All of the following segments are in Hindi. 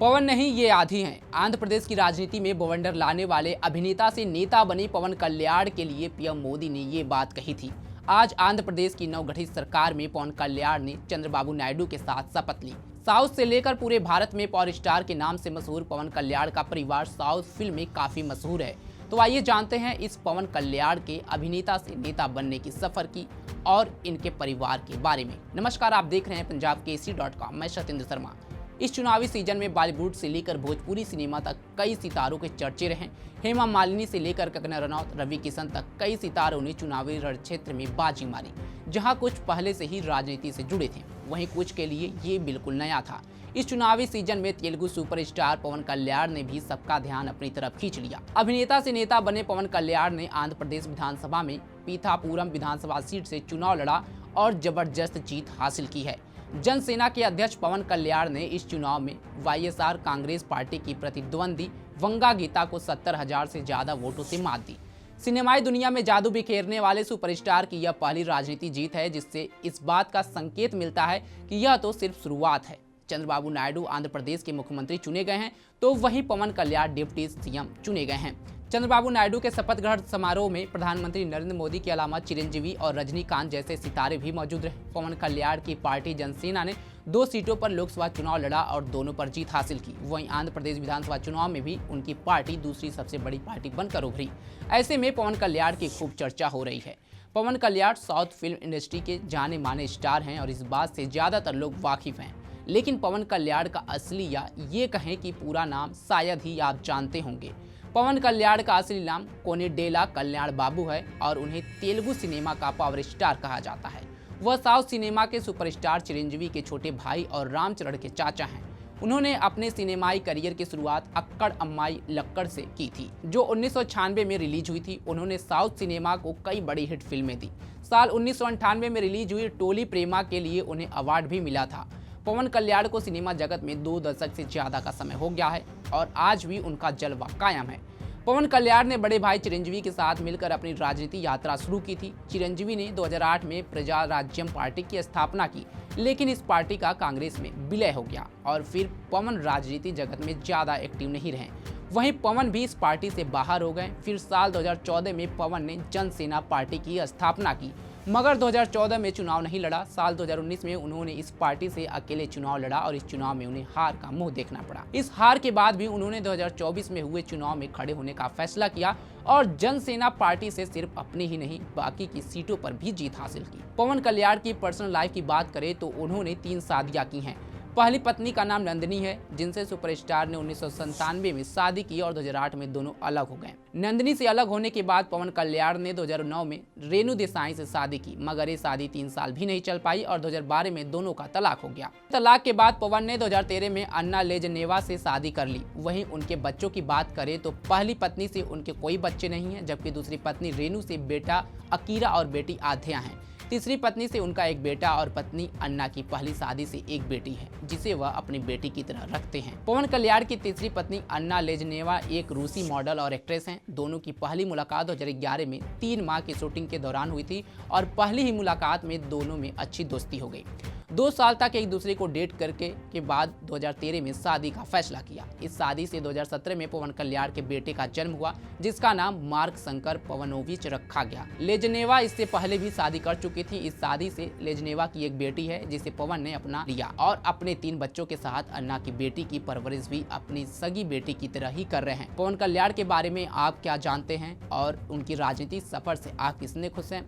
पवन नहीं, ये आधी हैं। आंध्र प्रदेश की राजनीति में बवंडर लाने वाले अभिनेता से नेता बने पवन कल्याण के लिए पीएम मोदी ने ये बात कही थी। आज आंध्र प्रदेश की नवगठित सरकार में पवन कल्याण ने चंद्रबाबू नायडू के साथ शपथ ली। साउथ से लेकर पूरे भारत में पावर स्टार के नाम से मशहूर पवन कल्याण का परिवार साउथ फिल्म में काफी मशहूर है। तो आइए जानते हैं इस पवन कल्याण के अभिनेता से नेता बनने की सफर की और इनके परिवार के बारे में। नमस्कार, आप देख रहे हैं punjabkesari.com। मैं सत्येंद्र शर्मा। इस चुनावी सीजन में बॉलीवुड से लेकर भोजपुरी सिनेमा तक कई सितारों के चर्चे रहे। हेमा मालिनी से लेकर कंगना रनौत, रवि किशन तक कई सितारों ने चुनावी रण क्षेत्र में बाजी मारी, जहां कुछ पहले से ही राजनीति से जुड़े थे, वहीं कुछ के लिए ये बिल्कुल नया था। इस चुनावी सीजन में तेलुगु सुपरस्टार पवन कल्याण ने भी सबका ध्यान अपनी तरफ खींच लिया। अभिनेता से नेता बने पवन कल्याण ने आंध्र प्रदेश विधानसभा में पीथापुरम विधानसभा सीट से चुनाव लड़ा और जबरदस्त जीत हासिल की है। जनसेना के अध्यक्ष पवन कल्याण ने इस चुनाव में वाईएसआर कांग्रेस पार्टी की प्रतिद्वंदी वंगा गीता को 70,000 से ज्यादा वोटों से मात दी। सिनेमाई दुनिया में जादू बिखेरने वाले सुपरस्टार की यह पहली राजनीति जीत है, जिससे इस बात का संकेत मिलता है कि यह तो सिर्फ शुरुआत है। चंद्रबाबू नायडू आंध्र प्रदेश के मुख्यमंत्री चुने गए हैं, तो वहीं पवन कल्याण डिप्टी सीएम चुने गए हैं। चंद्रबाबू नायडू के शपथ ग्रहण समारोह में प्रधानमंत्री नरेंद्र मोदी के अलावा चिरंजीवी और रजनीकांत जैसे सितारे भी मौजूद रहे। पवन कल्याण की पार्टी जनसेना ने 2 सीटों पर लोकसभा चुनाव लड़ा और दोनों पर जीत हासिल की। वहीं आंध्र प्रदेश विधानसभा चुनाव में भी उनकी पार्टी दूसरी सबसे बड़ी पार्टी बनकर उभरी। ऐसे में पवन कल्याण की खूब चर्चा हो रही है। पवन कल्याण साउथ फिल्म इंडस्ट्री के जाने माने स्टार हैं और इस बात से ज्यादातर लोग वाकिफ हैं। लेकिन पवन कल्याण का असली या ये कहें कि पूरा नाम शायद ही आप जानते होंगे। पवन कल्याण का असली नाम कोनिडेला कल्याण बाबू है और उन्हें तेलुगु सिनेमा का पावर स्टार कहा जाता है। वह साउथ सिनेमा के सुपरस्टार चिरंजीवी के छोटे भाई और रामचरण के चाचा हैं। उन्होंने अपने सिनेमाई करियर की शुरुआत अक्कड़ अम्माई लक्कड़ से की थी, जो 1996 में रिलीज हुई थी। उन्होंने साउथ सिनेमा को कई बड़ी हिट फिल्में दी। साल 1998 में रिलीज हुई टोली प्रेमा के लिए उन्हें अवार्ड भी मिला था। पवन कल्याण को सिनेमा जगत में 2 दशक से ज्यादा का समय हो गया है और आज भी उनका जलवा कायम है। पवन कल्याण ने बड़े भाई चिरंजीवी के साथ मिलकर अपनी राजनीति यात्रा शुरू की थी। चिरंजीवी ने 2008 में प्रजा राज्यम पार्टी की स्थापना की, लेकिन इस पार्टी का कांग्रेस में विलय हो गया और फिर पवन राजनीति जगत में ज्यादा एक्टिव नहीं रहे। वहीं पवन भी इस पार्टी से बाहर हो गए। फिर साल 2014 में पवन ने जनसेना पार्टी की स्थापना की, मगर 2014 में चुनाव नहीं लड़ा। साल 2019 में उन्होंने इस पार्टी से अकेले चुनाव लड़ा और इस चुनाव में उन्हें हार का मुंह देखना पड़ा। इस हार के बाद भी उन्होंने 2024 में हुए चुनाव में खड़े होने का फैसला किया और जनसेना पार्टी से सिर्फ अपनी ही नहीं बाकी की सीटों पर भी जीत हासिल की। पवन कल्याण की पर्सनल लाइफ की बात करें तो उन्होंने 3 शादियां की हैं। पहली पत्नी का नाम नंदिनी है, जिनसे सुपरस्टार ने 1997 में शादी की और 2008 में दोनों अलग हो गए। नंदिनी से अलग होने के बाद पवन कल्याण ने 2009 में रेणु देसाई से शादी की, मगर ये शादी 3 साल भी नहीं चल पाई और 2012 में दोनों का तलाक हो गया। तलाक के बाद पवन ने 2013 में अन्ना लेजनेवा से शादी कर ली। वहीं उनके बच्चों की बात करें तो पहली पत्नी से उनके कोई बच्चे नहीं है, जबकि दूसरी पत्नी रेणु से बेटा अकीरा और बेटी आध्या है। तीसरी पत्नी से उनका एक बेटा और पत्नी अन्ना की पहली शादी से एक बेटी है, जिसे वह अपनी बेटी की तरह रखते हैं। पवन कल्याण की तीसरी पत्नी अन्ना लेजनेवा एक रूसी मॉडल और एक्ट्रेस हैं। दोनों की पहली मुलाकात 2011 में 3 माह की शूटिंग के दौरान हुई थी और पहली ही मुलाकात में दोनों में अच्छी दोस्ती हो गई। 2 साल तक एक दूसरे को डेट करके के बाद 2013 में शादी का फैसला किया। इस शादी से 2017 में पवन कल्याण के बेटे का जन्म हुआ, जिसका नाम मार्क शंकर पवनोविच रखा गया। लेजनेवा इससे पहले भी शादी कर चुकी थी। इस शादी से लेजनेवा की एक बेटी है, जिसे पवन ने अपना लिया और अपने 3 बच्चों के साथ अन्ना की बेटी की परवरिश भी अपनी सगी बेटी की तरह ही कर रहे हैं। पवन कल्याण के बारे में आप क्या जानते हैं और उनकी राजनीतिक सफर से आप किसने खुश हैं?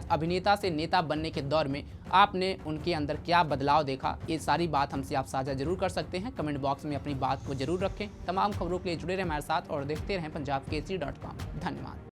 अभिनेता से नेता बनने के दौर में आपने उनके अंदर क्या बदलाव देखा? ये सारी बात हमसे आप साझा जरूर कर सकते हैं। कमेंट बॉक्स में अपनी बात को जरूर रखें। तमाम खबरों के लिए जुड़े रहें हमारे साथ और देखते रहें punjabkesari.com। धन्यवाद।